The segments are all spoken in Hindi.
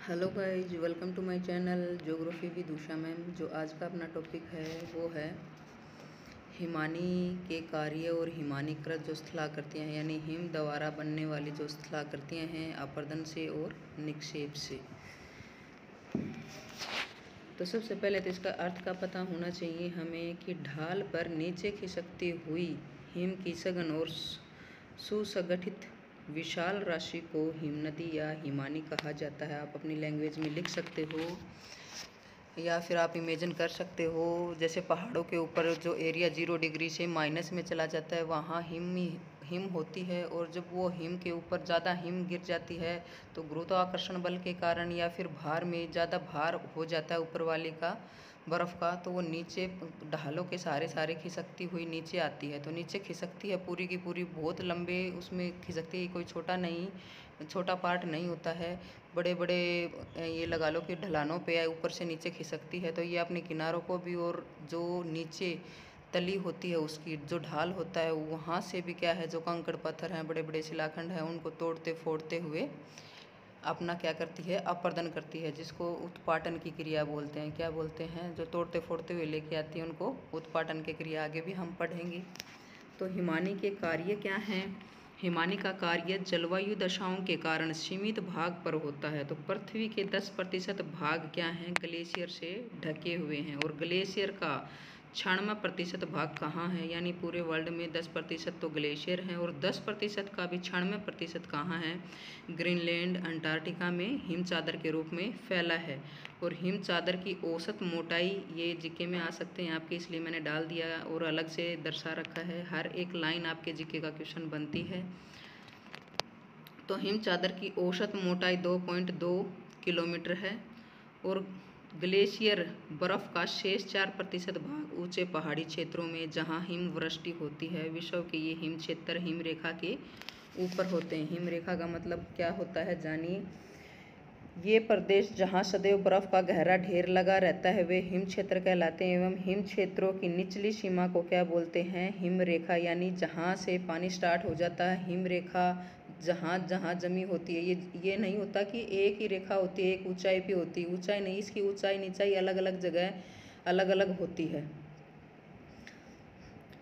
Hello guys, welcome to my channel geography with Usha ma'am. जो आज का अपना टॉपिक है वो है हिमानी के कार्य और हिमानीकृत जो स्थलाकृतियाँ हैं, यानी हिम द्वारा बनने वाली जो स्थलाकृतियाँ हैं अपरदन से और निक्षेप से। तो सबसे पहले तो इसका अर्थ का पता होना चाहिए हमें कि ढाल पर नीचे खिसकती हुई हिम की सघन और सुसंगठित विशाल राशि को हिमनदी या हिमानी कहा जाता है। आप अपनी लैंग्वेज में लिख सकते हो या फिर आप इमेजिन कर सकते हो, जैसे पहाड़ों के ऊपर जो एरिया 0 डिग्री से माइनस में चला जाता है वहाँ हिम होती है, और जब वो हिम के ऊपर ज़्यादा हिम गिर जाती है तो गुरुत्वाकर्षण बल के कारण या फिर भार में ज़्यादा भार हो जाता है ऊपर वाले का बर्फ़ का, तो वो नीचे ढालों के सारे खिसकती हुई नीचे आती है। तो नीचे खिसकती है पूरी की पूरी, बहुत लंबे उसमें खिसकती है, कोई छोटा पार्ट नहीं होता है। बड़े बड़े ये लगा लो कि ढलानों पे ऊपर से नीचे खिसकती है। तो ये अपने किनारों को भी, और जो नीचे तली होती है उसकी जो ढाल होता है वहाँ से भी क्या है, जो कंकड़ पत्थर हैं, बड़े बड़े शिलाखंड हैं, उनको तोड़ते फोड़ते हुए अपना क्या करती है, अपरदन करती है, जिसको उत्पाटन की क्रिया बोलते हैं। क्या बोलते हैं? जो तोड़ते फोड़ते हुए लेके आती है उनको उत्पाटन की क्रिया आगे भी हम पढ़ेंगे। तो हिमानी के कार्य क्या हैं? हिमानी का कार्य जलवायु दशाओं के कारण सीमित भाग पर होता है। तो पृथ्वी के 10% भाग क्या हैं, ग्लेशियर से ढके हुए हैं, और ग्लेशियर का 96% भाग कहाँ है, यानी पूरे वर्ल्ड में 10% तो ग्लेशियर हैं, और 10% का भी 96% कहाँ है, ग्रीनलैंड अंटार्कटिका में हिम चादर के रूप में फैला है। और हिम चादर की औसत मोटाई, ये जीके में आ सकते हैं आपके, इसलिए मैंने डाल दिया और अलग से दर्शा रखा है। हर एक लाइन आपके जीके का क्वेश्चन बनती है। तो हिम चादर की औसत मोटाई 2.2 किलोमीटर है, और ग्लेशियर बर्फ का शेष 4% भाग ऊंचे पहाड़ी क्षेत्रों में जहां हिमवृष्टि होती है। विश्व के ये हिम क्षेत्र हिम रेखा के ऊपर होते हैं। हिम रेखा का मतलब क्या होता है जानिए। ये प्रदेश जहाँ सदैव बर्फ का गहरा ढेर लगा रहता है वे हिम क्षेत्र कहलाते हैं, एवं हिम क्षेत्रों की निचली सीमा को क्या बोलते हैं, हिम रेखा। यानी जहाँ से पानी स्टार्ट हो जाता है, हिम रेखा जहाँ जहाँ जमी होती है। ये नहीं होता कि एक ही रेखा होती है, एक ऊंचाई पे होती है, ऊंचाई नहीं, इसकी ऊंचाई नीचाई अलग अलग जगह अलग अलग होती है।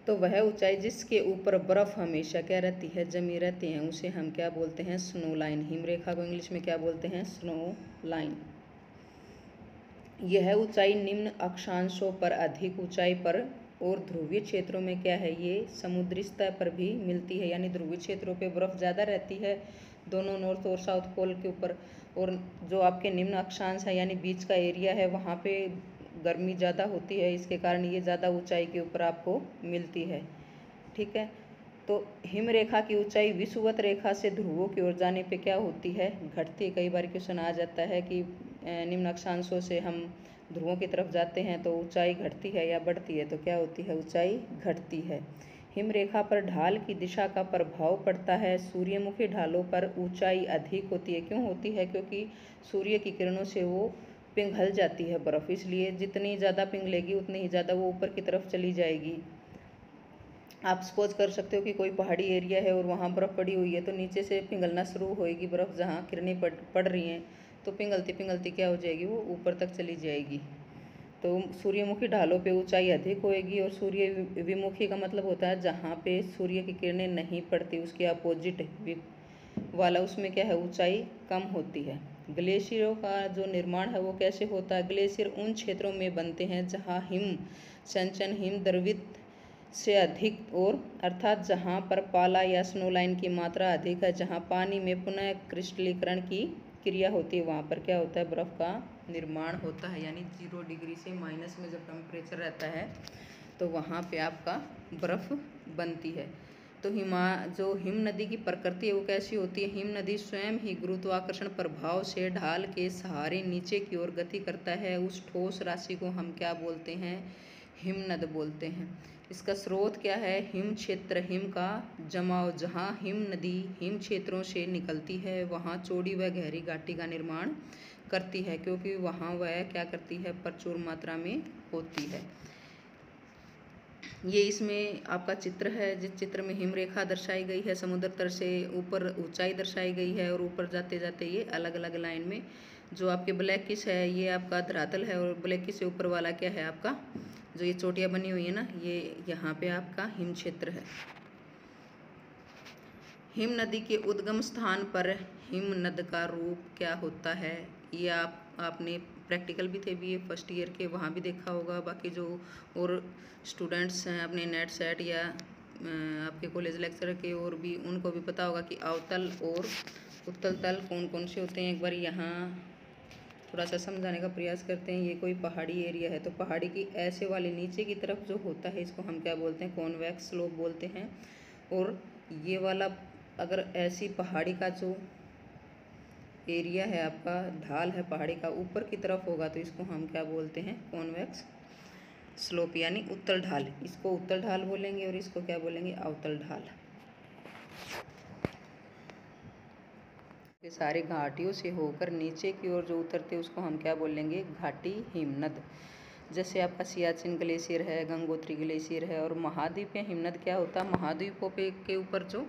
तो वह ऊंचाई जिसके ऊपर बर्फ हमेशा क्या रहती है, जमी रहती है, उसे हम क्या बोलते हैं, स्नो लाइन। हिम रेखा को इंग्लिश में क्या बोलते हैं, स्नो लाइन। यह ऊंचाई निम्न अक्षांशों पर अधिक ऊंचाई पर और ध्रुवीय क्षेत्रों में क्या है, ये समुद्री सतह पर भी मिलती है। यानी ध्रुवीय क्षेत्रों पे बर्फ ज़्यादा रहती है, दोनों नॉर्थ और साउथ पोल के ऊपर, और जो आपके निम्न अक्षांश है यानी बीच का एरिया है वहाँ पे गर्मी ज़्यादा होती है, इसके कारण ये ज़्यादा ऊंचाई के ऊपर आपको मिलती है। ठीक है। तो हिम रेखा की ऊंचाई विषुवत रेखा से ध्रुवों की ओर जाने पे क्या होती है, घटती है। कई बार क्वेश्चन आ जाता है कि निम्न अक्षांशों से हम ध्रुवों की तरफ जाते हैं तो ऊंचाई घटती है या बढ़ती है, तो क्या होती है, ऊंचाई घटती है। हिम रेखा पर ढाल की दिशा का प्रभाव पड़ता है। सूर्यमुखी ढालों पर ऊंचाई अधिक होती है। क्यों होती है? क्योंकि सूर्य की किरणों से वो पिघल जाती है बर्फ, इसलिए जितनी ज़्यादा पिघलेगी उतनी ही ज़्यादा वो ऊपर की तरफ चली जाएगी। आप सपोज कर सकते हो कि कोई पहाड़ी एरिया है और वहाँ बर्फ़ पड़ी हुई है, तो नीचे से पिघलना शुरू होएगी बर्फ़, जहाँ किरणें पड़ रही हैं तो पिघलती पिघलती क्या हो जाएगी, वो ऊपर तक चली जाएगी। तो सूर्यमुखी ढालों पे ऊंचाई अधिक होएगी, और सूर्य विमुखी का मतलब होता है जहाँ पे सूर्य की किरणें नहीं पड़ती, उसके अपोजिट वाला उसमें क्या है, ऊंचाई कम होती है। ग्लेशियरों का जो निर्माण है वो कैसे होता है? ग्लेशियर उन क्षेत्रों में बनते हैं जहाँ हिम संचयन हिम द्रवित से अधिक, और अर्थात जहाँ पर पाला या स्नो लाइन की मात्रा अधिक है, जहाँ पानी में पुनः क्रिस्टलीकरण की क्रिया होती है, वहाँ पर क्या होता है, बर्फ़ का निर्माण होता है। यानी 0 डिग्री से माइनस में जब टेम्परेचर रहता है तो वहाँ पे आपका बर्फ़ बनती है। तो जो हिम नदी की प्रकृति है वो कैसी होती है? हिम नदी स्वयं ही गुरुत्वाकर्षण प्रभाव से ढाल के सहारे नीचे की ओर गति करता है। उस ठोस राशि को हम क्या बोलते हैं? हिमनद बोलते हैं। इसका स्रोत क्या है? हिम क्षेत्र, हिम का जमाव। जहाँ हिम नदी हिम क्षेत्रों से निकलती है वहाँ चौड़ी व गहरी घाटी का निर्माण करती है, क्योंकि वहाँ वह क्या करती है, प्रचुर मात्रा में होती है। ये इसमें आपका चित्र है, जिस चित्र में हिम रेखा दर्शाई गई है, समुद्र तल से ऊपर ऊंचाई दर्शाई गई है, और ऊपर जाते जाते ये अलग अलग लाइन में जो आपके ब्लैक किस है ये आपका धरातल है, और ब्लैक किस से ऊपर वाला क्या है आपका जो ये चोटियाँ बनी हुई है ना, ये यहाँ पे आपका हिम क्षेत्र है। हिम नदी के उद्गम स्थान पर हिम नद का रूप क्या होता है, ये आपने प्रैक्टिकल भी थे बीए फर्स्ट ईयर के, वहाँ भी देखा होगा। बाकी जो और स्टूडेंट्स हैं अपने नेट सेट या आपके कॉलेज लेक्चर के और भी, उनको भी पता होगा कि अवतल और उत्तल तल कौन कौन से होते हैं। एक बार यहाँ थोड़ा सा समझाने का प्रयास करते हैं। ये कोई पहाड़ी एरिया है, तो पहाड़ी की ऐसे वाले नीचे की तरफ जो होता है इसको हम क्या बोलते हैं, कॉन्वेक्स स्लोप बोलते हैं। और ये वाला अगर ऐसी पहाड़ी का जो एरिया है आपका, ढाल है पहाड़ी का ऊपर की तरफ होगा, तो इसको हम क्या बोलते हैं, कॉन्वेक्स स्लोप यानी उत्तल ढाल। इसको उत्तल ढाल बोलेंगे और इसको क्या बोलेंगे, अवतल ढाल। ये सारे घाटियों से होकर नीचे की ओर जो उतरते उसको हम क्या बोलेंगे, घाटी हिमनद। जैसे आपका सियाचिन ग्लेशियर है, गंगोत्री ग्लेशियर है। और महाद्वीपीय हिमनद क्या होता है, महाद्वीपों पे के ऊपर जो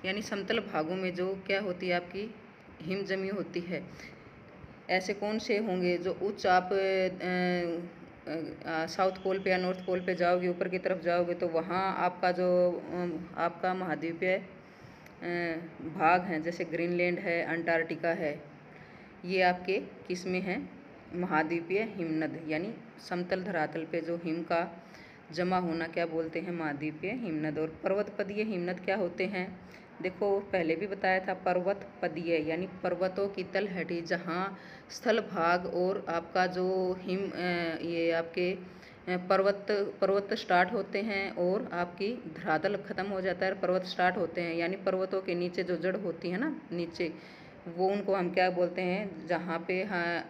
यानी समतल भागों में जो क्या होती है आपकी हिम जमी होती है। ऐसे कौन से होंगे जो उच्च आप साउथ पोल पे या नॉर्थ पोल पे जाओगे, ऊपर की तरफ जाओगे, तो वहाँ आपका जो आपका महाद्वीपीय भाग हैं, जैसे ग्रीनलैंड है, अंटार्कटिका है, ये आपके किस में हैं, महाद्वीपीय हिमनद यानी समतल धरातल पे जो हिम का जमा होना क्या बोलते हैं, महाद्वीपीय हिमनद। और पर्वतपदीय हिमनद क्या होते हैं, देखो पहले भी बताया था, पर्वतपदीय यानी पर्वतों की तलहटी जहाँ स्थल भाग और आपका जो हिम ये आपके पर्वत स्टार्ट होते हैं और आपकी धरातल खत्म हो जाता है, पर्वत स्टार्ट होते हैं, यानी पर्वतों के नीचे जो जड़ होती है ना नीचे, वो उनको हम क्या बोलते हैं, जहाँ पे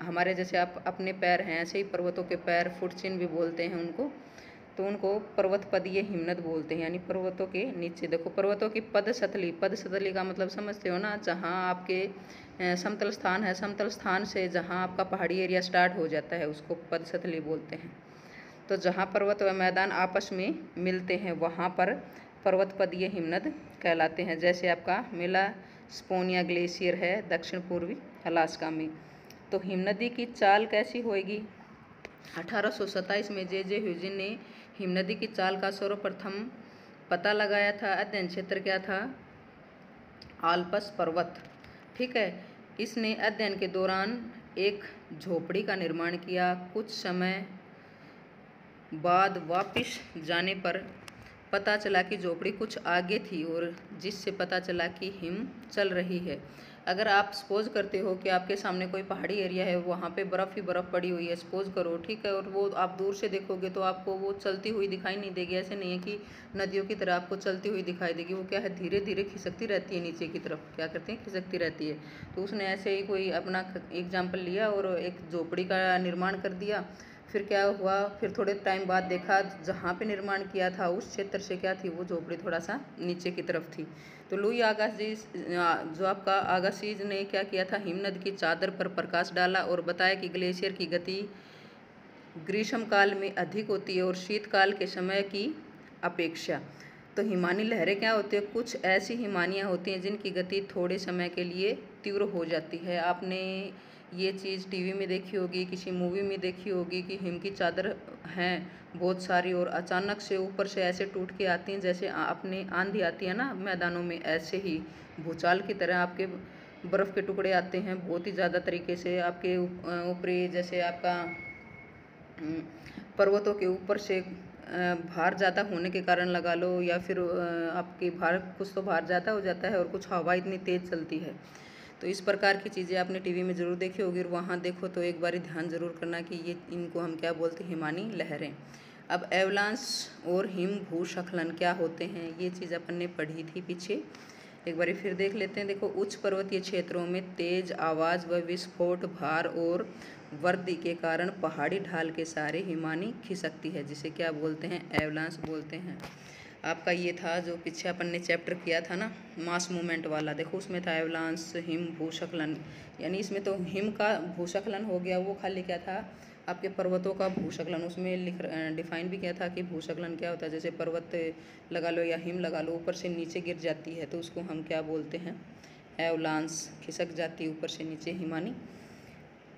हमारे जैसे आप अपने पैर हैं ऐसे ही पर्वतों के पैर, फुट चिन्ह भी बोलते हैं उनको, तो उनको पर्वतपदीय हिमनद बोलते हैं। यानी पर्वतों के नीचे देखो, पर्वतों की पदसतली, पदसतली का मतलब समझते हो ना, जहाँ आपके समतल स्थान है, समतल स्थान से जहाँ आपका पहाड़ी एरिया स्टार्ट हो जाता है उसको पदसतली बोलते हैं। तो जहाँ पर्वत व मैदान आपस में मिलते हैं वहाँ पर पर्वतपदीय हिमनद कहलाते हैं। जैसे आपका मेलास्पोनिया ग्लेशियर है दक्षिण पूर्वी अलास्का में। तो हिमनदी की चाल कैसी होएगी, 1827 में जे ह्यूजिन ने हिमनदी की चाल का सर्वप्रथम पता लगाया था। अध्ययन क्षेत्र क्या था, आल्प्स पर्वत, ठीक है। इसने अध्ययन के दौरान एक झोपड़ी का निर्माण किया। कुछ समय बाद वापस जाने पर पता चला कि झोपड़ी कुछ आगे थी और जिससे पता चला कि हिम चल रही है। अगर आप सपोज करते हो कि आपके सामने कोई पहाड़ी एरिया है, वहाँ पे बर्फ़ ही बर्फ़ पड़ी हुई है, सपोज करो, ठीक है, और वो आप दूर से देखोगे तो आपको वो चलती हुई दिखाई नहीं देगी। ऐसे नहीं है कि नदियों की तरह आपको चलती हुई दिखाई देगी, वो क्या है धीरे धीरे खिसकती रहती है नीचे की तरफ, क्या करती है खिसकती रहती है। तो उसने ऐसे ही कोई अपना एग्जाम्पल लिया और एक झोपड़ी का निर्माण कर दिया। फिर क्या हुआ, फिर थोड़े टाइम बाद देखा जहाँ पे निर्माण किया था उस क्षेत्र से क्या थी, वो झोपड़ी थोड़ा सा नीचे की तरफ थी। तो लुई अगासिज जो आपका अगासिज ने क्या किया था, हिमनद की चादर पर प्रकाश डाला और बताया कि ग्लेशियर की गति ग्रीष्म काल में अधिक होती है और शीतकाल के समय की अपेक्षा। तो हिमानी लहरें क्या होती है, कुछ ऐसी हिमानियाँ होती हैं जिनकी गति थोड़े समय के लिए तीव्र हो जाती है। आपने ये चीज़ टीवी में देखी होगी, किसी मूवी में देखी होगी कि हिम की चादर हैं बहुत सारी और अचानक से ऊपर से ऐसे टूट के आती हैं, जैसे अपने आंधी आती है ना मैदानों में, ऐसे ही भूचाल की तरह आपके बर्फ़ के टुकड़े आते हैं बहुत ही ज़्यादा तरीके से आपके ऊपरी, जैसे आपका पर्वतों के ऊपर से भार ज़्यादा होने के कारण लगा लो, या फिर आपकी भार कुछ तो भार ज़्यादा हो जाता है और कुछ हवा इतनी तेज़ चलती है। तो इस प्रकार की चीज़ें आपने टीवी में ज़रूर देखी होगी और वहाँ देखो तो एक बार ध्यान ज़रूर करना कि ये इनको हम क्या बोलते हैं, हिमानी लहरें। अब एवलांस और हिम भूस्खलन क्या होते हैं, ये चीज़ अपन ने पढ़ी थी पीछे, एक बार फिर देख लेते हैं। देखो, उच्च पर्वतीय क्षेत्रों में तेज आवाज़ व विस्फोट, भार और वर्दी के कारण पहाड़ी ढाल के सहारे हिमानी खिसकती है, जिसे क्या बोलते हैं, एवलांस बोलते हैं। आपका ये था जो पीछे अपन ने चैप्टर किया था ना, मास मूवमेंट वाला। देखो उसमें था एवलांस, हिम, भूस्खलन, यानी इसमें तो हिम का भूस्खलन हो गया, वो खाली क्या था आपके पर्वतों का भूस्खलन। उसमें डिफाइन भी किया था कि भूस्खलन क्या होता है। जैसे पर्वत लगा लो या हिम लगा लो, ऊपर से नीचे गिर जाती है तो उसको हम क्या बोलते हैं, एवलांस। खिसक जाती है ऊपर से नीचे हिमानी।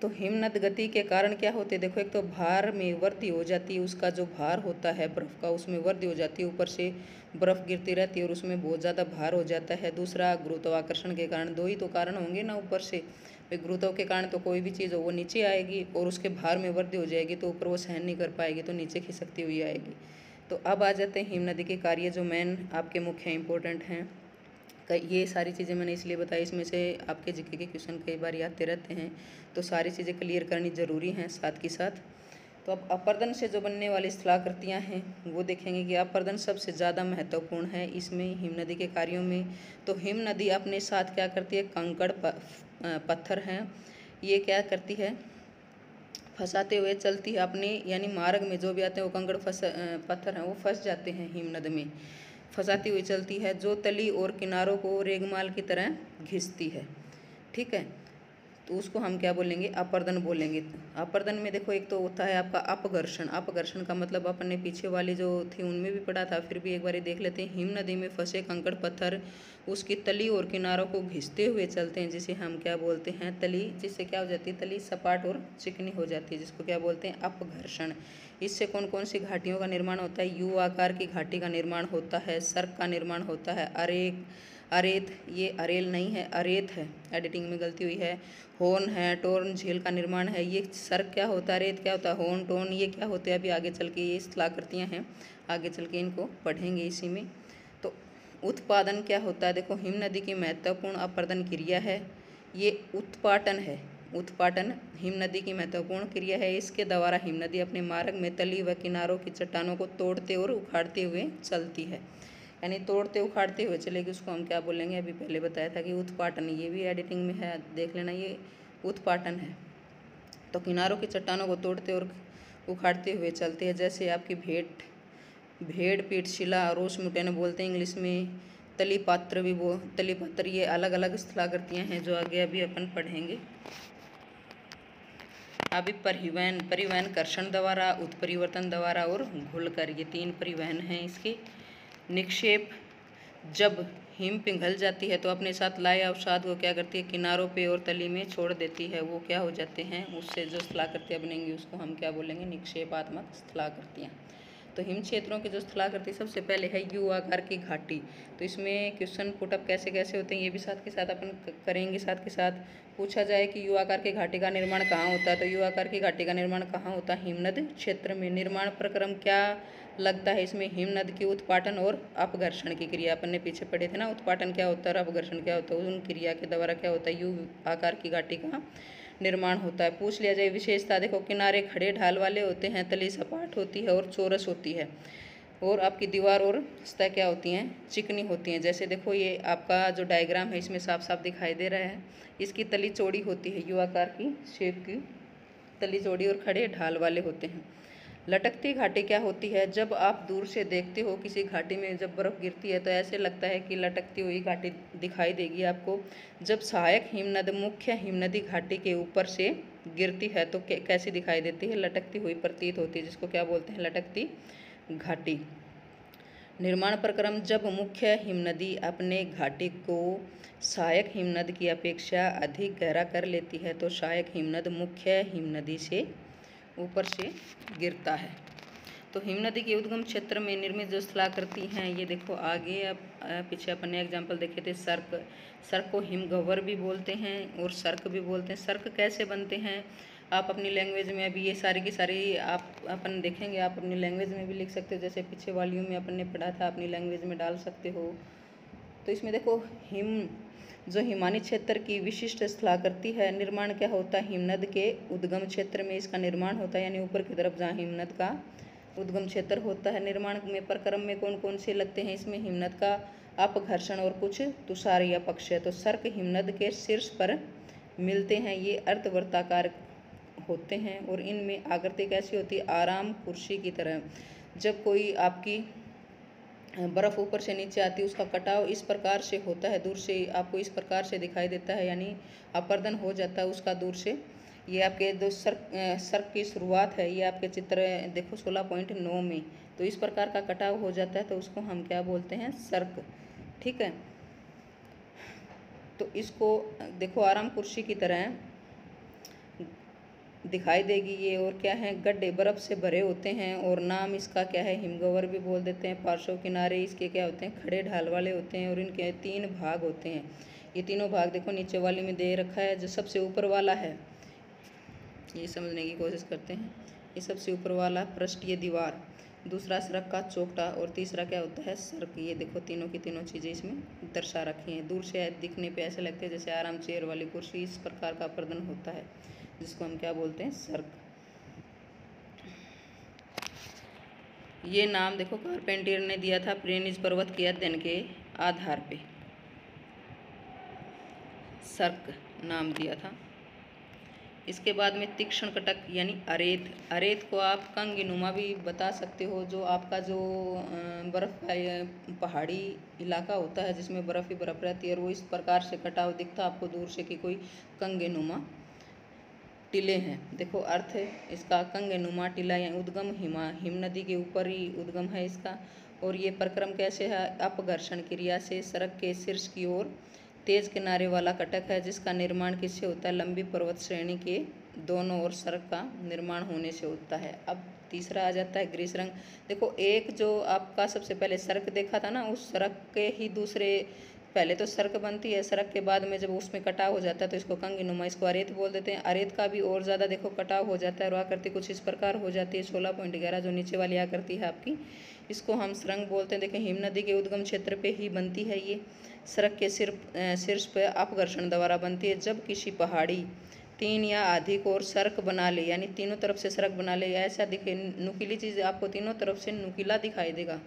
तो हिमनद गति के कारण क्या होते हैं, देखो एक तो भार में वृद्धि हो जाती है, उसका जो भार होता है बर्फ़ का उसमें वृद्धि हो जाती है, ऊपर से बर्फ़ गिरती रहती है और उसमें बहुत ज़्यादा भार हो जाता है। दूसरा गुरुत्वाकर्षण के कारण, दो ही तो कारण होंगे ना ऊपर से। भाई गुरुत्व के कारण तो कोई भी चीज़ हो वो नीचे आएगी और उसके भार में वृद्धि हो जाएगी तो ऊपर वो सहन नहीं कर पाएगी तो नीचे खिसकती हुई आएगी। तो अब आ जाते हैं हिमनदी के कार्य जो मेन आपके मुख्य इंपॉर्टेंट हैं। ये सारी चीज़ें मैंने इसलिए बताई, इसमें से आपके जीके के क्वेश्चन कई बार आते रहते हैं तो सारी चीज़ें क्लियर करनी ज़रूरी हैं साथ के साथ। तो अब अपर्दन से जो बनने वाली स्थलाकृतियाँ हैं वो देखेंगे कि अपर्दन सबसे ज़्यादा महत्वपूर्ण है इसमें हिमनदी के कार्यों में। तो हिमनदी अपने साथ क्या करती है, कंकड़ पत्थर हैं, ये क्या करती है, फंसाते हुए चलती है अपने, यानी मार्ग में जो भी आते हैं वो कंकड़ पत्थर हैं वो फंस जाते हैं हिमनद में, फंसाती हुई चलती है, जो तली और किनारों को रेगमाल की तरह घिसती है। ठीक है, तो उसको हम क्या बोलेंगे, अपर्दन बोलेंगे। अपर्दन में देखो एक तो होता है आपका अपघर्षण। अपघर्षण का मतलब अपन ने पीछे वाली जो थी उनमें भी पढ़ा था, फिर भी एक बार देख लेते हैं। हिम नदी में फंसे कंकड़ पत्थर उसकी तली और किनारों को घिसते हुए चलते हैं, जिसे हम क्या बोलते हैं, तली। जिससे क्या हो जाती है, तली सपाट और चिकनी हो जाती है, जिसको क्या बोलते हैं, अपघर्षण। इससे कौन कौन सी घाटियों का निर्माण होता है, यू आकार की घाटी का निर्माण होता है, सर्क का निर्माण होता है, अरेत, ये अरेल नहीं है अरेत है, एडिटिंग में गलती हुई है, होर्न है, टोर्न झील का निर्माण है। ये सर्क क्या होता है, रेत क्या होता है, होर्न, टोर्न ये क्या होते हैं अभी आगे चल के ये स्थलाकृतियाँ हैं, आगे चल के इनको पढ़ेंगे इसी में। तो उत्पादन क्या होता है, देखो हिम नदी की महत्वपूर्ण अपर्दन क्रिया है ये उत्पाटन है। उत्पाटन हिम नदी की महत्वपूर्ण क्रिया है, इसके द्वारा हिम नदी अपने मार्ग में तली व किनारों की चट्टानों को तोड़ते और उखाड़ते हुए चलती है, यानी तोड़ते उखाड़ते हुए चलेगी, उसको हम क्या बोलेंगे, अभी पहले बताया था कि उत्पाटन। ये भी एडिटिंग में है, देख लेना, ये उत्पाटन है। तो किनारों की चट्टानों को तोड़ते और उखाड़ते हुए चलते हैं, जैसे आपकी भेड़ पीठ शिला, रोस मुटेन बोलते हैं इंग्लिश में, तली पात्र भी तली पात्र, ये अलग अलग स्थलाकृतियाँ हैं जो आगे अभी अपन पढ़ेंगे। अभी परिवहन कर्षण द्वारा, उत्परिवर्तन द्वारा और घुलकर, ये तीन परिवहन हैं इसके। निक्षेप, जब हिम पिघल जाती है तो अपने साथ लाए अवसाद को क्या करती है, किनारों पे और तली में छोड़ देती है, वो क्या हो जाते हैं, उससे जो स्थलाकृतियाँ बनेंगी उसको हम क्या बोलेंगे, निक्षेपात्मक स्थलाकृतियाँ। तो हिम क्षेत्रों की जो स्थलाकृति सबसे पहले है यू आकार की घाटी। तो इसमें क्वेश्चन पुटअप कैसे कैसे होते हैं ये भी साथ के साथ अपन करेंगे। साथ के साथ पूछा जाए कि यू आकार की घाटी का निर्माण कहाँ होता है, तो यू आकार की घाटी का निर्माण कहाँ होता है, हिमनद क्षेत्र में। निर्माण प्रक्रम क्या लगता है इसमें, हिमनद की उत्पाटन और अपघर्षण की क्रिया। अपन ने पीछे पढ़े थे ना, उत्पाटन क्या होता है और अपघर्षण क्या होता है, उन क्रिया के द्वारा क्या होता है, यू आकार की घाटी का निर्माण होता है। पूछ लिया जाए विशेषता, देखो किनारे खड़े ढाल वाले होते हैं, तली सपाट होती है और चौरस होती है, और आपकी दीवार और सतह क्या होती हैं, चिकनी होती हैं। जैसे देखो ये आपका जो डायग्राम है इसमें साफ साफ दिखाई दे रहा है, इसकी तली चौड़ी होती है, यू आकार की शेप की तली चौड़ी और खड़े ढाल वाले होते हैं। लटकती घाटी क्या होती है, जब आप दूर से देखते हो किसी घाटी में जब बर्फ़ गिरती है तो ऐसे लगता है कि लटकती हुई घाटी दिखाई देगी आपको। जब सहायक हिमनद मुख्य हिमनदी घाटी के ऊपर से गिरती है तो कैसी दिखाई देती है, लटकती हुई प्रतीत होती है, जिसको क्या बोलते हैं, लटकती घाटी। निर्माण प्रक्रम, जब मुख्य हिमनदी अपने घाटी को सहायक हिमनद की अपेक्षा अधिक गहरा कर लेती है तो सहायक हिमनद मुख्य हिमनदी से ऊपर से गिरता है। तो हिमनदी के उद्गम क्षेत्र में निर्मित जो स्थलाकृति हैं ये देखो आगे। अब पीछे अपन ने एग्जाम्पल देखे थे, सर्क को हिमगह्वर भी बोलते हैं और सर्क भी बोलते हैं। सर्क कैसे बनते हैं आप अपनी लैंग्वेज में, अभी ये सारी की सारी आप अपन देखेंगे, आप अपनी लैंग्वेज में भी लिख सकते हो, जैसे पीछे वालियों में अपन ने पढ़ा था, अपनी लैंग्वेज में डाल सकते हो। तो इसमें देखो जो हिमानी क्षेत्र की विशिष्ट स्थलाकृति है, निर्माण क्या होता है, हिमनद के उद्गम क्षेत्र में इसका निर्माण होता है, यानी ऊपर की तरफ जहाँ हिमनद का उद्गम क्षेत्र होता है। निर्माण में प्रक्रम में कौन कौन से लगते हैं इसमें, हिमनद का अपघर्षण और कुछ तुषार या पक्ष है। तो सर्क हिमनद के शीर्ष पर मिलते हैं, ये अर्धवृत्ताकार होते हैं और इनमें आकृति कैसी होती है, आराम कुर्सी की तरह। जब कोई आपकी बर्फ़ ऊपर से नीचे आती है, उसका कटाव इस प्रकार से होता है, दूर से आपको इस प्रकार से दिखाई देता है, यानी अपर्दन हो जाता है उसका दूर से। ये आपके जो सर्क की शुरुआत है, ये आपके चित्र देखो 16.9 में, तो इस प्रकार का कटाव हो जाता है, तो उसको हम क्या बोलते हैं, सर्क। ठीक है, तो इसको देखो आराम कुर्सी की तरह दिखाई देगी ये। और क्या है, गड्ढे बर्फ़ से भरे होते हैं, और नाम इसका क्या है, हिमगोवर भी बोल देते हैं। पार्श्व किनारे इसके क्या होते हैं, खड़े ढाल वाले होते हैं, और इनके 3 भाग होते हैं। ये तीनों भाग देखो नीचे वाली में दे रखा है। जो सबसे ऊपर वाला है, ये समझने की कोशिश करते हैं। ये सबसे ऊपर वाला पृष्ठीय दीवार, दूसरा सड़क का चौकटा, और तीसरा क्या होता है, सड़क। ये देखो तीनों की तीनों चीज़ें इसमें दर्शा रखी हैं। दूर से दिखने पे ऐसे लगते हैं जैसे आराम चेयर वाली कुर्सी, इस प्रकार का प्रदन होता है, जिसको हम क्या बोलते हैं, सर्क। ये नाम देखो कारपेंटियर ने दिया था प्रेनिज पर्वत के अध्ययन के आधार पे, सर्क नाम दिया था। इसके बाद में तीक्ष्ण कटक यानी अरेत। अरेत को आप कंगनुमा भी बता सकते हो, जो आपका जो बर्फ़ का पहाड़ी इलाका होता है जिसमें बर्फ़ ही बर्फ़ रहती है, और वो इस प्रकार से कटाव दिखता आपको दूर से कि कोई कंगनुमा टिले हैं। देखो अर्थ है इसका, कंगनुमा टिला या उद्गम हिम नदी के ऊपर ही उद्गम है इसका। और ये प्रक्रम कैसे है, अपघर्षण क्रिया से सड़क के शीर्ष की ओर तेज किनारे वाला कटक है, जिसका निर्माण किससे होता है, लंबी पर्वत श्रेणी के दोनों ओर सड़क का निर्माण होने से होता है। अब तीसरा आ जाता है ग्रीस रंग। देखो एक जो आपका सबसे पहले सड़क देखा था ना, उस सड़क के ही दूसरे, पहले तो सड़क बनती है, सड़क के बाद में जब उसमें कटाव हो जाता है तो इसको कंगनुमा, इसको अरेत बोल देते हैं। अरेत का भी और ज़्यादा देखो कटाव हो जाता है, और आकृति कुछ इस प्रकार हो जाती है 16.11, जो नीचे वाली आकृति है आपकी, इसको हम सुरंग बोलते हैं। देखें हिम नदी के उद्गम क्षेत्र पे ही बनती है ये, सड़क के शीर्ष पे अपघर्षण द्वारा बनती है। जब किसी पहाड़ी 3 या अधिक और सड़क बना ले, यानी तीनों तरफ से सड़क बना ले, ऐसा दिखे नुकीली चीज़ आपको तीनों तरफ से नुकीला दिखाई देगा,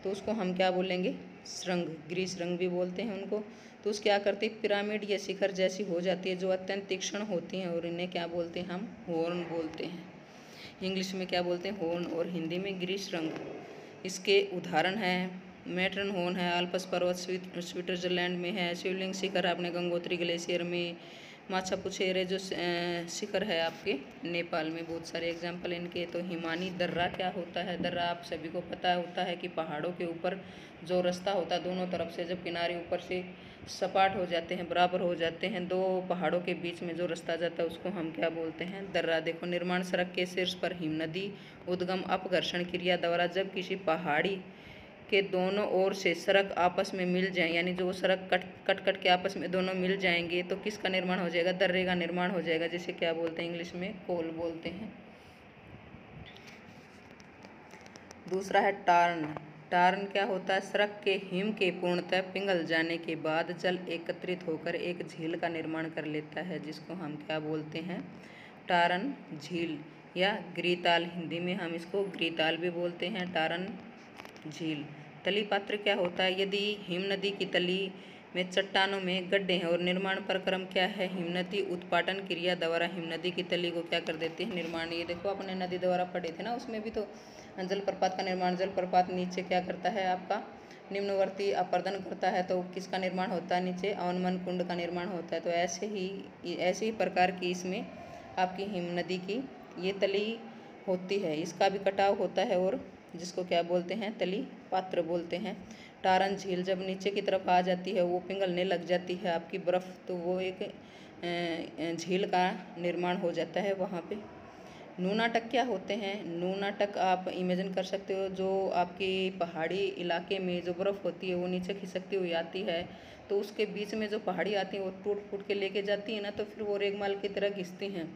तो उसको हम क्या बोलेंगे, सुरंग, ग्रीस रंग भी बोलते हैं उनको। तो उस क्या करती है, पिरामिड या शिखर जैसी हो जाती है, जो अत्यंत तीक्ष्ण होती हैं, और इन्हें क्या बोलते हैं, हम हॉर्न बोलते हैं। इंग्लिश में क्या बोलते हैं, हॉर्न, और हिंदी में ग्रीस रंग। इसके उदाहरण है मैटर्न हॉर्न है, आल्प्स पर्वत स्विट्जरलैंड में है, शिवलिंग शिखर आपने गंगोत्री ग्लेशियर में, माछापुछेरे जो शिखर है आपके नेपाल में, बहुत सारे एग्जाम्पल इनके। तो हिमानी दर्रा क्या होता है, दर्रा आप सभी को पता होता है कि पहाड़ों के ऊपर जो रास्ता होता है दोनों तरफ से, जब किनारे ऊपर से सपाट हो जाते हैं, बराबर हो जाते हैं, दो पहाड़ों के बीच में जो रास्ता जाता है उसको हम क्या बोलते हैं, दर्रा। देखो निर्माण सड़क के शीर्ष पर हिम नदी उद्गम अपघर्षण क्रिया द्वारा जब किसी पहाड़ी के दोनों ओर से सड़क आपस में मिल जाए, यानी जो सड़क कट कट के आपस में दोनों मिल जाएंगे, तो किसका निर्माण हो जाएगा, दर्रे का निर्माण हो जाएगा, जिसे क्या बोलते हैं, इंग्लिश में कोल बोलते हैं। दूसरा है टार्न। टार्न क्या होता है, सड़क के हिम के पूर्णतः पिघल जाने के बाद जल एकत्रित होकर एक झील का निर्माण कर लेता है, जिसको हम क्या बोलते हैं, टारन झील या ग्रीताल, हिंदी में हम इसको ग्रीताल भी बोलते हैं, टारन झील। तली पात्र क्या होता है, यदि हिम नदी की तली में चट्टानों में गड्ढे हैं, और निर्माण प्रक्रम क्या है, हिम नदी उत्पाटन क्रिया द्वारा हिम नदी की तली को क्या कर देते हैं, निर्माण। ये देखो अपने नदी द्वारा पढ़े थे ना, उसमें भी तो जलप्रपात का निर्माण, जलप्रपात नीचे क्या करता है आपका, निम्नवर्ती अपर्दन करता है, तो किसका निर्माण होता है, नीचे अवनमन कुंड का निर्माण होता है। तो ऐसे ही प्रकार की इसमें आपकी हिम नदी की ये तली होती है, इसका भी कटाव होता है, और जिसको क्या बोलते हैं, तली पात्र बोलते हैं। टारन झील जब नीचे की तरफ आ जाती है, वो पिघलने लग जाती है आपकी बर्फ़, तो वो एक झील का निर्माण हो जाता है वहाँ पे। नूनाटक क्या होते हैं, नूनाटक आप इमेजिन कर सकते हो, जो आपकी पहाड़ी इलाके में जो बर्फ़ होती है वो नीचे खिसकती हुई आती है, तो उसके बीच में जो पहाड़ी आती है वो टूट फूट के लेके जाती है ना, तो फिर वो रेगमाल की तरह घिसती हैं,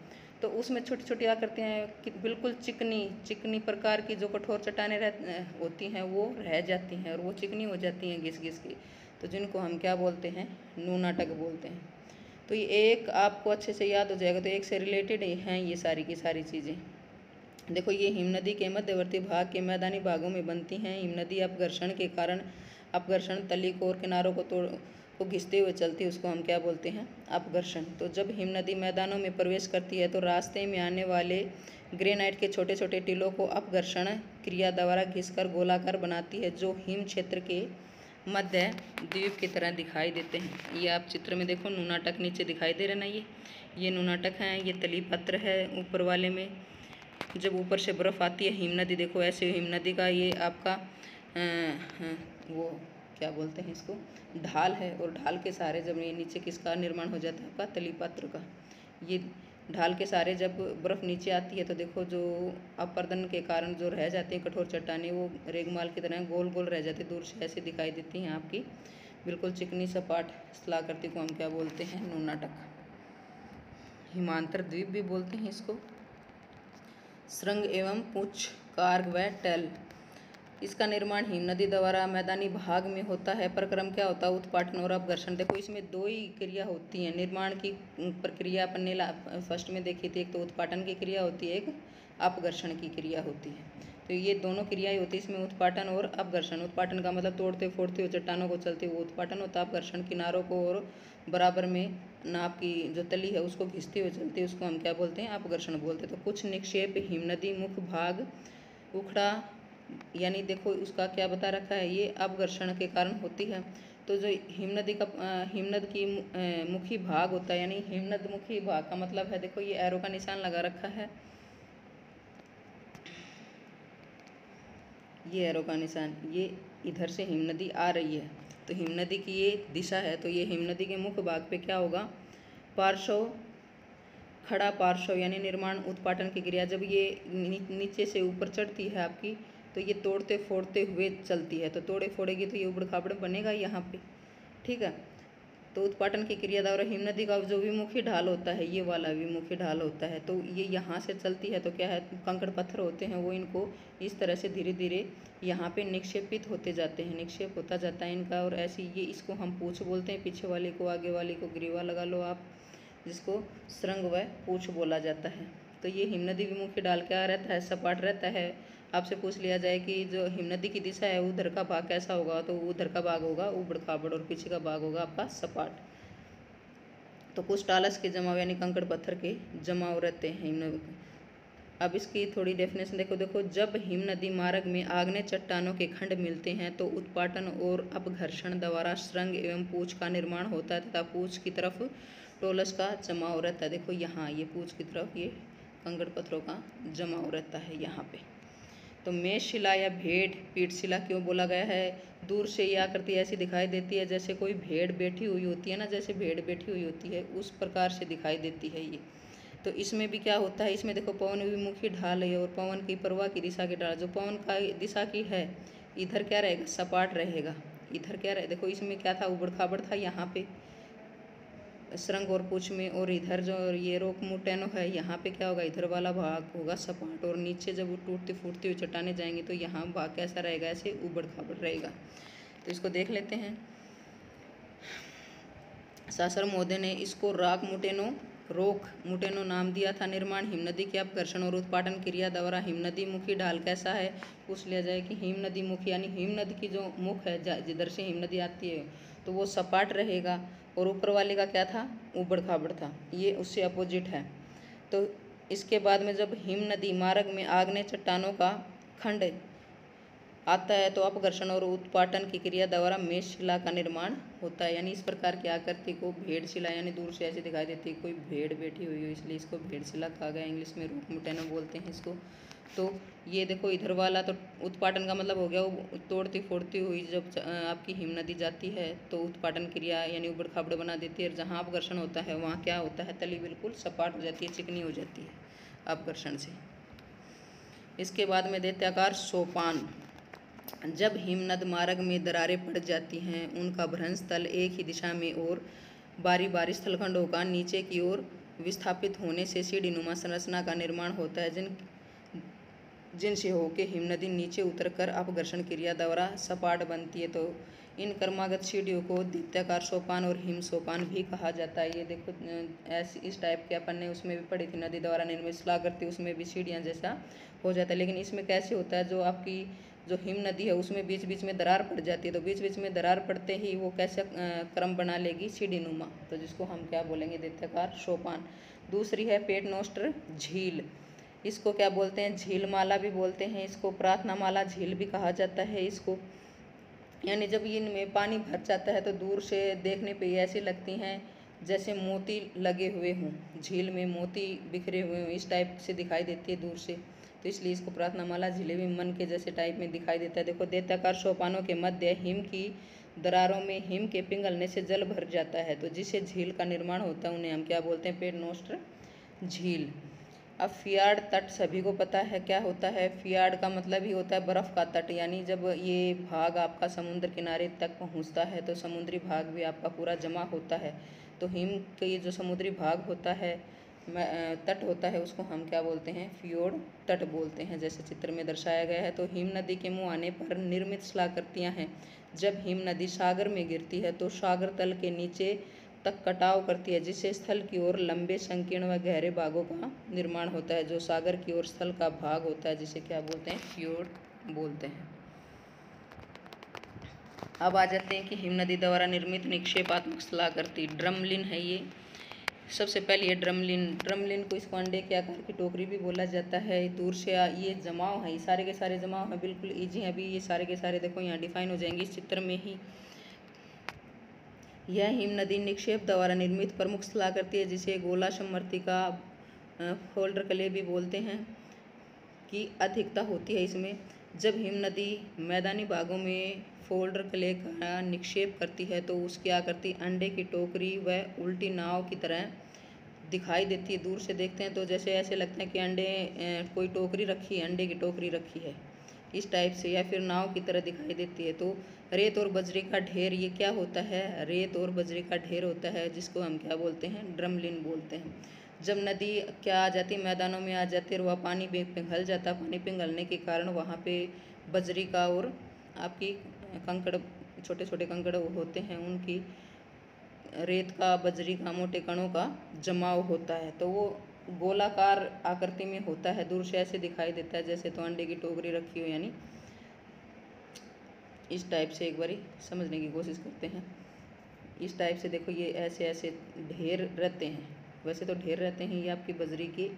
तो उसमें छोटी छोटी आकृतियाँ कि बिल्कुल चिकनी चिकनी प्रकार की जो कठोर चट्टानें होती हैं वो रह जाती हैं, और वो चिकनी हो जाती हैं घिस घिस के, तो जिनको हम क्या बोलते हैं, नूनाटक बोलते हैं। तो ये एक आपको अच्छे से याद हो जाएगा, तो एक से रिलेटेड हैं ये सारी की सारी चीज़ें। देखो ये हिम नदी के मध्यवर्ती भाग के मैदानी भागों में बनती हैं। हिम नदी अपघर्षण के कारण अपघर्षण तली को और किनारों को घिसते हुए चलती है, उसको हम क्या बोलते हैं, अपघर्षण। तो जब हिम नदी मैदानों में प्रवेश करती है तो रास्ते में आने वाले ग्रेनाइट के छोटे छोटे टीलों को अपघर्षण क्रिया द्वारा घिसकर गोलाकार बनाती है, जो हिम क्षेत्र के मध्य द्वीप की तरह दिखाई देते हैं। ये आप चित्र में देखो, नुनाटक नीचे दिखाई दे रहे ना, ये नुनाटक हैं, ये तली पत्र है ऊपर वाले में। जब ऊपर से बर्फ़ आती है, हिम नदी देखो ऐसे, हिम नदी का ये आपका वो क्या बोलते हैं इसको, ढाल है, और ढाल के सहारे जब ये नीचे किसका निर्माण हो जाता है, आपका तली पत्र का। ये ढाल के सहारे जब बर्फ़ नीचे आती है तो देखो जो अपर्दन के कारण जो रह जाती है कठोर चट्टानें, वो रेगमाल की तरह गोल गोल रह जाती है, दूर से ऐसे दिखाई देती हैं आपकी, बिल्कुल चिकनी सपाट स्थलाकृति को हम क्या बोलते हैं, नुनाटक। हिमांतर द्वीप भी बोलते हैं इसको। श्रृंग एवं पुच्छ, कार्ग व टैल। इसका निर्माण हिम नदी द्वारा मैदानी भाग में होता है। प्रक्रम क्या होता है, उत्पाटन और अपघर्षण। देखो इसमें दो ही क्रिया होती हैं निर्माण की प्रक्रिया, अपन ने फर्स्ट में देखी थी, एक तो उत्पाटन की क्रिया होती है, एक अपघर्षण की क्रिया होती है। तो ये दोनों क्रियाएं होती है इसमें, उत्पाटन और अपघर्षण। उत्पाटन का मतलब तोड़ते फोड़ते हुए चट्टानों को चलते हुए उत्पाटन होता है। अपघर्षण किनारों को और बराबर में नाप की जो तली है उसको घिसते हुए चलती है, उसको हम क्या बोलते हैं, अपघर्षण बोलते हैं। तो कुछ निक्षेप हिम नदी मुख्य भाग उखड़ा, यानी देखो उसका क्या बता रखा है, ये अपघर्षण के कारण होती है। तो जो हिमनदी का हिमनद की मुखी भाग होता है, यानी हिमनद मुखी भाग का मतलब है, देखो ये एरो का निशान लगा रखा है, ये एरो का निशान, ये इधर से हिमनदी आ रही है, तो हिमनदी की ये दिशा है। तो ये हिमनदी के मुख्य भाग पे क्या होगा, पार्श्व, खड़ा पार्श्व, यानी निर्माण उत्पाटन की क्रिया। जब ये नीचे से ऊपर चढ़ती है आपकी, तो ये तोड़ते फोड़ते हुए चलती है, तो तोड़े फोड़ेगी तो ये उबड़ खाबड़ बनेगा यहाँ पे, ठीक है। तो उत्पाटन की क्रिया द्वारा हिमनदी का जो विमुखी ढाल होता है, ये वाला विमुखी ढाल होता है, तो ये यहाँ से चलती है, तो क्या है, कंकड़ पत्थर होते हैं वो इनको इस तरह से धीरे धीरे यहाँ पे निक्षेपित होते जाते हैं, निक्षेप होता जाता है इनका। और ऐसी ये, इसको हम पूँछ बोलते हैं, पीछे वाली को, आगे वाली को ग्रीवा लगा लो आप, जिसको श्रृंग व पूँछ बोला जाता है। तो ये हिमनदी विमुखी ढाल क्या रहता है, सपाट रहता है। आपसे पूछ लिया जाए कि जो हिमनदी की दिशा है उधर का भाग कैसा होगा, तो उधर का भाग होगा उबड़ खाबड़, और पीछे का भाग होगा आपका सपाट। तो कुछ टालस के जमाव यानी कंकड़ पत्थर के जमाव रहते हैं हिमनदी। अब इसकी थोड़ी डेफिनेशन देखो, जब हिम नदी मार्ग में आग्नेय चट्टानों के खंड मिलते हैं तो उत्पाटन और अपघर्षण द्वारा श्रृंग एवं पूँछ का निर्माण होता है, तथा पूँछ की तरफ टोलस का जमाव रहता है। देखो यहाँ ये पूँछ की तरफ ये कंकड़ पत्थरों का जमाव रहता है यहाँ पे। तो मेष शिला या भेड़ पीठ शिला क्यों बोला गया है, दूर से ये आकृति ऐसी दिखाई देती है जैसे कोई भेड़ बैठी हुई होती है ना, जैसे भेड़ बैठी हुई होती है उस प्रकार से दिखाई देती है ये। तो इसमें भी क्या होता है, इसमें देखो पवन विमुखी ढाल है, और पवन की प्रवाह की दिशा की ढाल, जो पवन का दिशा की है, इधर क्या रहेगा, सपाट रहेगा, इधर क्या रहे, देखो इसमें क्या था, उबड़ खाबड़ था यहाँ पे श्रृंग और पूँछ में, और इधर जो ये रोक मुटेनो है यहाँ पे क्या होगा, इधर वाला भाग होगा सपाट, और नीचे जब वो टूटती फूटती हुई चट्टानें जाएंगी तो यहाँ भाग कैसा रहेगा, ऐसे उबड़ खाबड़ रहेगा। तो इसको देख लेते हैं। सासर मोदे ने इसको रोक मुटेनो नाम दिया था। निर्माण हिमनदी के अपघर्षण और उत्पाटन क्रिया द्वारा हिमनदी मुखी ढाल कैसा है, पूछ लिया जाए कि हिमनदी मुखी यानी हिमनदी की जो मुख है जिधर से हिमनदी आती है तो वो सपाट रहेगा, और ऊपर वाले का क्या था, उबड़ खाबड़ था, ये उससे अपोजिट है। तो इसके बाद में जब हिम नदी मार्ग में आग्नेय चट्टानों का खंड आता है तो अपघर्षण और उत्पाटन की क्रिया द्वारा मेष शिला का निर्माण होता है। यानी इस प्रकार की आकृति को भेड़ शिला, यानी दूर से ऐसे दिखाई देती है कोई भेड़ बैठी हुई हो, इसलिए इसको भेड़ शिला कहा गया। इंग्लिश में रूप मुटेनो बोलते हैं इसको। तो ये देखो इधर वाला तो उत्पाटन का मतलब हो गया वो तोड़ती फोड़ती हुई जब आपकी हिम नदी जाती है तो उत्पाटन क्रिया यानी उबड़ खाबड़ बना देती है। जहाँ अपघर्षण होता है वहाँ क्या होता है, तली बिल्कुल सपाट हो जाती है, चिकनी हो जाती है अपघर्षण से। इसके बाद में दैत्याकार सोपान। जब हिमनद मार्ग में दरारें पड़ जाती हैं उनका भ्रंश तल एक ही दिशा में और बारी बारी स्थलखंडों का नीचे की ओर विस्थापित होने से सीढ़ीनुमा संरचना का निर्माण होता है, जिनसे होकर हिमनदी नीचे उतरकर अपघर्षण क्रिया द्वारा सपाट बनती है। तो इन क्रमागत सीढ़ियों को दैत्याकार सोपान और हिम सोपान भी कहा जाता है। ये देखो ऐसी इस टाइप के अपन ने उसमें भी पढ़ी थी, नदी द्वारा निर्मित शिलाकृति, उसमें भी सीढ़ियाँ जैसा हो जाता है। लेकिन इसमें कैसे होता है, जो आपकी जो हिम नदी है उसमें बीच बीच में दरार पड़ जाती है, तो बीच बीच में दरार पड़ते ही वो कैसे क्रम बना लेगी, सीढ़ीनुमा, तो जिसको हम क्या बोलेंगे, दैत्याकार सोपान। दूसरी है पेटनोस्टर झील। इसको क्या बोलते हैं, झील माला भी बोलते हैं, इसको प्रार्थना माला झील भी कहा जाता है इसको। यानी जब इनमें पानी भर जाता है तो दूर से देखने पे ये ऐसी लगती हैं जैसे मोती लगे हुए हों, झील में मोती बिखरे हुए हों, इस टाइप से दिखाई देती है दूर से, तो इसलिए इसको प्रार्थना माला झीलें भी मन के जैसे टाइप में दिखाई देता है। देखो, दैत्याकार सोपानों के मध्य हिम की दरारों में हिम के पिघलने से जल भर जाता है, तो जिससे झील का निर्माण होता है उन्हें हम क्या बोलते हैं, पेरनोस्टर झील। अब फियार्ड तट सभी को पता है क्या होता है। फियार्ड का मतलब ही होता है बर्फ़ का तट, यानी जब ये भाग आपका समुद्र किनारे तक पहुंचता है तो समुद्री भाग भी आपका पूरा जमा होता है। तो हिम के जो समुद्री भाग होता है, तट होता है, उसको हम क्या बोलते हैं, फियोर्ड तट बोलते हैं, जैसे चित्र में दर्शाया गया है। तो हिम नदी के मुँह आने पर निर्मित शिलाकृतियाँ हैं। जब हिम नदी सागर में गिरती है तो सागर तल के नीचे तक कटाव करती है, जिससे स्थल की ओर लंबे संकीर्ण व गहरे भागों का निर्माण होता है। जो सागर की ओर स्थल का भाग होता है जिसे क्या बोलते हैं, फ्योर्ड बोलते हैं। अब आ जाते हैं कि हिम नदी द्वारा निर्मित निक्षेपात्मक शिलाकृति ड्रमलिन है ये। सबसे पहले ये ड्रमलिन को इसको अंडे के आकार की टोकरी भी बोला जाता है। दूर से ये जमाव है, ये सारे के सारे जमाव हैं, बिल्कुल ईजी है। अभी ये सारे के सारे देखो यहाँ डिफाइन हो जाएंगे इस चित्र में ही। यह हिम नदी निक्षेप द्वारा निर्मित प्रमुख शिलाकृति है, जिसे गोला समवर्तिका फोल्डर क्ले भी बोलते हैं, की अधिकता होती है इसमें। जब हिम नदी मैदानी भागों में फोल्डर क्ले का निक्षेप करती है तो उसकी आकृति अंडे की टोकरी व उल्टी नाव की तरह दिखाई देती है। दूर से देखते हैं तो जैसे ऐसे लगता है कि अंडे कोई टोकरी रखी है, अंडे की टोकरी रखी है इस टाइप से, या फिर नाव की तरह दिखाई देती है। तो रेत और बजरी का ढेर, ये क्या होता है, रेत और बजरी का ढेर होता है, जिसको हम क्या बोलते हैं, ड्रमलिन बोलते हैं। जब नदी क्या आ जाती, मैदानों में आ जाती है और वह पानी पिघल जाता, पानी पिघलने के कारण वहाँ पे बजरी का और आपकी कंकड़, छोटे छोटे कंकड़ होते हैं, उनकी रेत का, बजरी का, मोटे कणों का जमाव होता है। तो वो गोलाकार आकृति में होता है, दूर से ऐसे दिखाई देता है जैसे तो अंडे की टोकरी रखी हो, यानी इस टाइप से। एक बारी समझने की कोशिश करते हैं। इस टाइप से देखो, ये ऐसे ऐसे ढेर रहते हैं, वैसे तो ढेर रहते हैं ये आपकी बजरी की,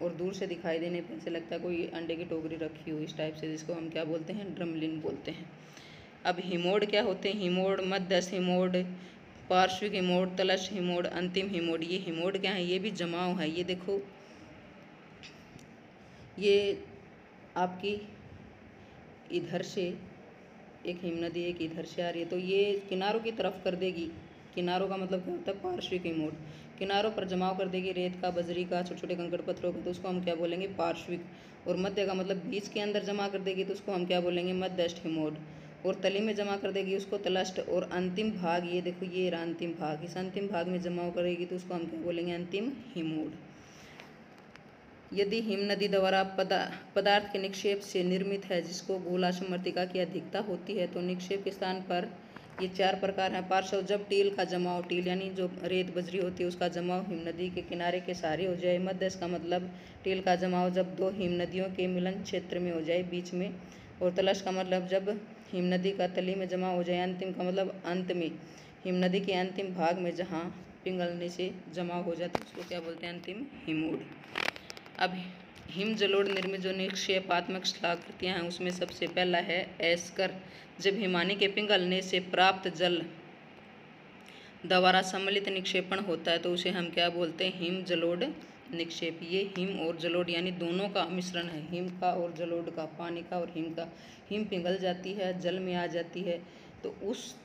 और दूर से दिखाई देने पर ऐसे लगता है कोई अंडे की टोकरी रखी हो इस टाइप से, जिसको हम क्या बोलते हैं, ड्रमलिन बोलते हैं। अब हिमोड क्या होते हैं, हिमोड, मध्यस्थ हिमोड, पार्श्विक हिमोड, तलस्थ हिमोड, अंतिम हिमोड। ये हिमोड क्या है, ये भी जमाव है। ये देखो, ये आपकी इधर से एक हिम नदी एक इधर से आ रही है, तो ये किनारों की तरफ कर देगी। किनारों का मतलब क्या होता है, पार्श्विक हिमोड। किनारों पर जमाव कर देगी रेत का, बजरी का, छोटे छोटे कंकड़ पत्थरों का, तो उसको हम क्या बोलेंगे, पार्श्विक। और मध्य का मतलब बीच के अंदर जमा कर देगी, तो उसको हम क्या बोलेंगे, मध्यस्थ हिमोड। और तली में जमा कर देगी उसको तलस्थ। और अंतिम भाग, ये देखो ये रहा अंतिम भाग, इस अंतिम भाग में जमाव करेगी तो उसको हम क्या बोलेंगे, अंतिम हिमोड। यदि हिम नदी द्वारा पदार्थ के निक्षेप से निर्मित है, जिसको गोला समवर्तिका की अधिकता होती है, तो निक्षेप के स्थान पर ये चार प्रकार हैं। पार्श्व, जब टील का जमाव, टील यानी जो रेत बजरी होती है उसका जमाव हिम नदी के किनारे के सहारे हो जाए। मध्यस्थ का मतलब टील का जमाव जब दो हिम नदियों के मिलन क्षेत्र में हो जाए, बीच में। और तलस्थ का मतलब जब हिम नदी का तली में जमा हो जाए। अंतिम का मतलब अंत में, हिम नदी के अंतिम भाग में जहाँ पिघलने से जमा हो जाता है उसको क्या बोलते हैं, अंतिम हिमोड। अब हिम जलोढ़ निर्मित जो निक्षेपात्मक शिलाकृतियाँ हैं उसमें सबसे पहला है एस्कर। जब हिमानी के पिघलने से प्राप्त जल द्वारा सम्मिलित निक्षेपण होता है तो उसे हम क्या बोलते हैं, हिम जलोढ़ निक्षेप। ये हिम और जलोढ़ यानी दोनों का मिश्रण है, हिम का और जलोढ़ का, पानी का और हिम का। हिम पिघल जाती है, जल में आ जाती है, तो उस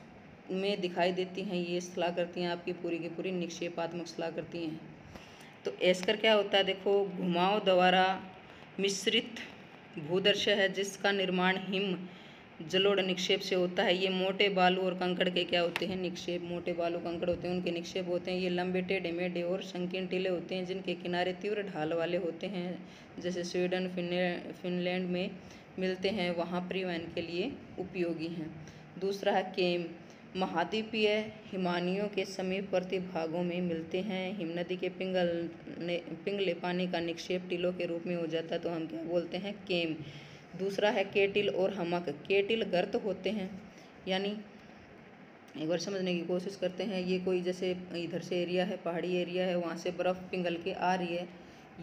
में दिखाई देती हैं ये शिलाकृतियाँ, आपकी पूरी की पूरी निक्षेपात्मक शिलाकृतियाँ हैं। तो एस्कर क्या होता है, देखो, घुमाव द्वारा मिश्रित भूदर्शय है, जिसका निर्माण हिम जलोढ़ निक्षेप से होता है। ये मोटे बालू और कंकड़ के क्या होते हैं, निक्षेप। मोटे बालू कंकड़ होते हैं, उनके निक्षेप होते हैं। ये लंबे टेढ़े मेढ़े और संकीर्ण टीले होते हैं, जिनके किनारे तीव्र ढाल वाले होते हैं, जैसे स्वीडन, फिनलैंड में मिलते हैं, वहाँ परिवहन के लिए उपयोगी हैं। दूसरा है केम। महाद्वीपीय हिमानियों के समीपवर्ती भागों में मिलते हैं। हिम नदी के पिघले पानी का निक्षेप टीलों के रूप में हो जाता है, तो हम क्या बोलते हैं, केम। दूसरा है केटिल और हमक। केटिल गर्त होते हैं, यानी एक बार समझने की कोशिश करते हैं। ये कोई जैसे इधर से एरिया है, पहाड़ी एरिया है, वहाँ से बर्फ़ पिघल के आ रही है,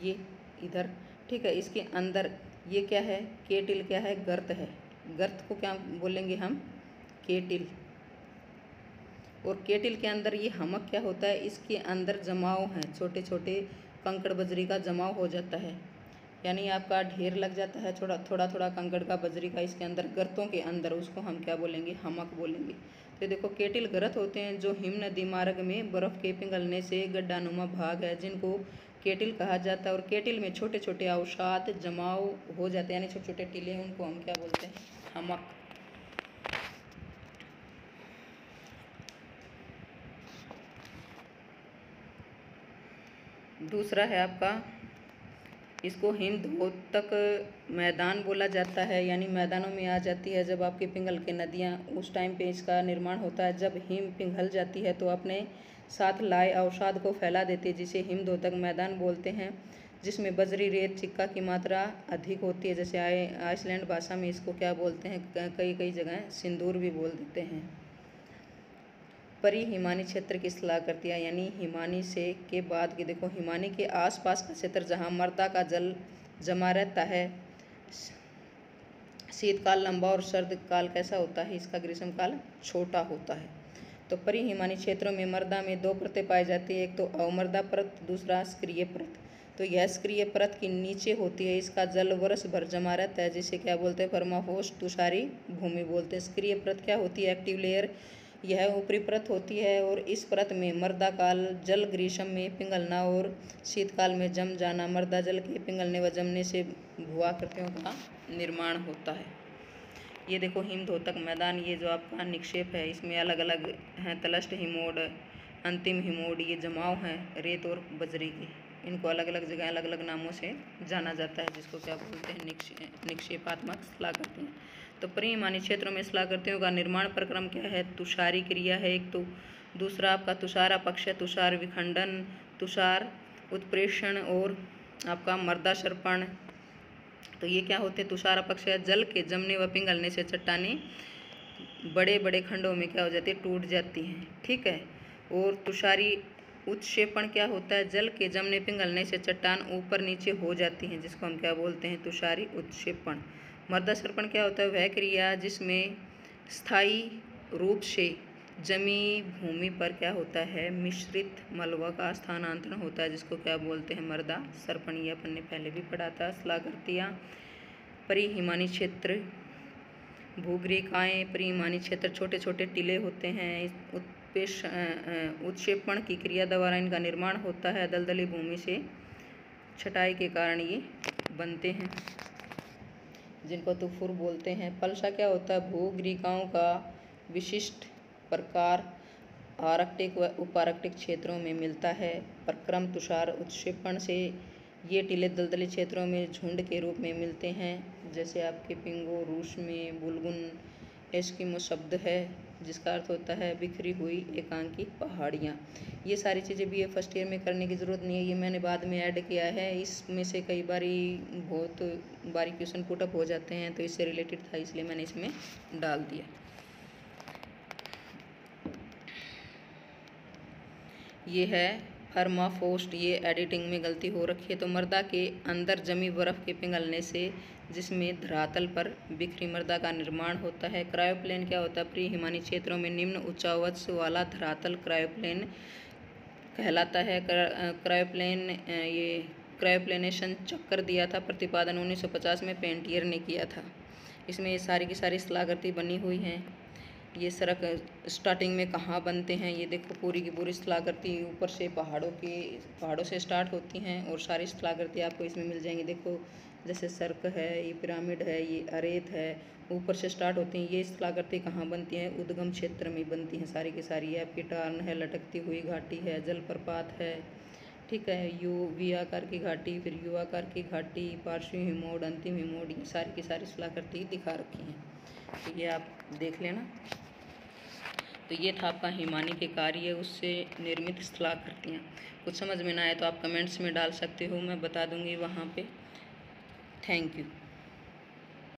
ये इधर, ठीक है। इसके अंदर ये क्या है, केटिल क्या है, गर्त है। गर्त को क्या बोलेंगे हम, केटिल। और केटिल के अंदर ये हमक क्या होता है, इसके अंदर जमाव हैं, छोटे छोटे कंकड़ बजरी का जमाव हो जाता है, यानी आपका ढेर लग जाता है थोड़ा थोड़ा कंकड़ का बजरी का इसके अंदर, गर्तों के अंदर, उसको हम क्या बोलेंगे, हमक बोलेंगे। तो देखो केटिल गर्त होते हैं जो हिम नदी मार्ग में बर्फ़ के पिघलने से गड्ढानुमा भाग है जिनको केटिल कहा जाता है। और केटिल में छोटे छोटे अवसाद जमाव हो जाते हैं, यानी छोटे छोटे टीले, उनको हम क्या बोलते हैं, हमक। दूसरा है आपका, इसको हिमद्योतक मैदान बोला जाता है, यानी मैदानों में आ जाती है जब आपके पिघल के नदियाँ, उस टाइम पे इसका निर्माण होता है। जब हिम पिघल जाती है तो अपने साथ लाए अवसाद को फैला देती है, जिसे हिमद्योतक मैदान बोलते हैं, जिसमें बजरी, रेत, सिक्का की मात्रा अधिक होती है। जैसे आइसलैंड भाषा में इसको क्या बोलते हैं, कई कई जगह सिंदूर भी बोल देते हैं। परी हिमानी क्षेत्र की सलाह करती है, यानी हिमानी से के बाद की, देखो हिमानी के आसपास का क्षेत्र जहाँ मृदा का जल जमा रहता है। शीतकाल लंबा और सर्द काल कैसा होता है, इसका ग्रीष्म काल छोटा होता है। तो परी हिमानी क्षेत्रों में मृदा में दो परतें पाई जाती है, एक तो अवमृदा परत, दूसरा सक्रिय परत। तो यह सक्रिय परत की नीचे होती है, इसका जल वर्ष भर जमा रहता है, जिसे क्या बोलते हैं, परमाफ्रॉस्ट तुषारी भूमि बोलते हैं। सक्रिय परत क्या होती है, एक्टिव लेयर, यह ऊपरी परत होती है और इस परत में मृदा काल जल ग्रीष्म में पिघलना और शीतकाल में जम जाना, मृदा जल के पिघलने व जमने से भूआकृतियों का निर्माण होता है। ये देखो हिमद्योतक मैदान, ये जो आपका निक्षेप है, इसमें अलग अलग हैं, तलस्थ हिमोड, अंतिम हिमोड, ये जमाव हैं रेत और बजरी के, इनको अलग अलग जगह अलग अलग नामों से जाना जाता है, जिसको क्या बोलते हैं, निक्षेपात्मक शिलाकृतियाँ। तो परी हिमानी क्षेत्रों में शिलाकृतियों का निर्माण प्रक्रम क्या है, तुषारी क्रिया है एक तो, दूसरा आपका तुषार अपक्ष है, तुषार विखंडन, तुषार उत्प्रेषण और आपका मृदा सर्पण। तो ये क्या होते हैं, तुषार अपक्ष है, जल के जमने व पिघलने से चट्टानें बड़े बड़े खंडों में क्या हो जाती है, टूट जाती हैं, ठीक है। और तुषारी उत्क्षेपण क्या होता है, जल के जमने पिघलने से चट्टान ऊपर नीचे हो जाती हैं, जिसको हम क्या बोलते हैं, तुषारी उत्क्षेपण। मृदा सर्पण क्या होता है, वह क्रिया जिसमें स्थायी रूप से जमी भूमि पर क्या होता है, मिश्रित मलबा का स्थानांतरण होता है, जिसको क्या बोलते हैं, मृदा सर्पण। ये अपन ने पहले भी पढ़ा था। शिलाकृतियाँ, परी हिमानी क्षेत्र, भूगृहिकाएँ, परी हिमानी क्षेत्र छोटे छोटे टीले होते हैं, उत्क्षेपण की क्रिया द्वारा इनका निर्माण होता है, दलदली भूमि से छटाई के कारण ये बनते हैं, जिनको तुफुर बोलते हैं। पलसा क्या होता है, भूगृहिकाओं का विशिष्ट प्रकार आर्कटिक व उपार्कटिक क्षेत्रों में मिलता है। प्रक्रम तुषार उत्क्षेपण से ये टीले दलदली क्षेत्रों में झुंड के रूप में मिलते हैं, जैसे आपके पिंगो, रूस में बुलगुन एस्किमो शब्द है, जिसका अर्थ होता है बिखरी हुई एकांकी पहाड़ियाँ। ये सारी चीज़ें भी फर्स्ट ईयर में करने की ज़रूरत नहीं है, ये मैंने बाद में ऐड किया है। इसमें से कई बारी बहुत बारी क्वेश्चन पुटअप हो जाते हैं, तो इससे रिलेटेड था, इसलिए मैंने इसमें डाल दिया। ये है परमाफ्रॉस्ट, ये एडिटिंग में गलती हो रखी है। तो मृदा के अंदर जमी बर्फ़ के पिघलने से जिसमें धरातल पर बिखरी मृदा का निर्माण होता है। क्रायोप्लेन क्या होता है, प्री हिमानी क्षेत्रों में निम्न उच्चावच वाला धरातल क्रायोप्लेन कहलाता है। क्रायोप्लेन, ये क्रायोप्लेनेशन चक्कर दिया था प्रतिपादन 1950 में पेंटियर ने किया था। इसमें ये सारी की सारी शिलाकृति बनी हुई हैं। ये सड़क स्टार्टिंग में कहाँ बनते हैं, ये देखो पूरी की पूरी शिलाकृति ऊपर से पहाड़ों से स्टार्ट होती हैं और सारी शिलाकृति आपको इसमें मिल जाएंगी। देखो जैसे सर्क है, ये पिरामिड है, ये अरेत है, ऊपर से स्टार्ट होती हैं। ये शिलाकृति कहाँ बनती हैं, उद्गम क्षेत्र में बनती हैं सारी की सारी। ये आपकी टार्न है, लटकती हुई घाटी है, जलप्रपात है, ठीक है, वी आकार की घाटी, फिर यू आकार की घाटी, पार्श्व हिमोड, अंतिम हिमोड, ये सारी की सारी शिलाकृति दिखा रखी हैं, तो ये आप देख लेना। तो ये था आपका हिमानी के कार्य उससे निर्मित शिलाकृतियाँ। कुछ समझ में ना आए तो आप कमेंट्स में डाल सकते हो, मैं बता दूंगी वहाँ पे। Thank you.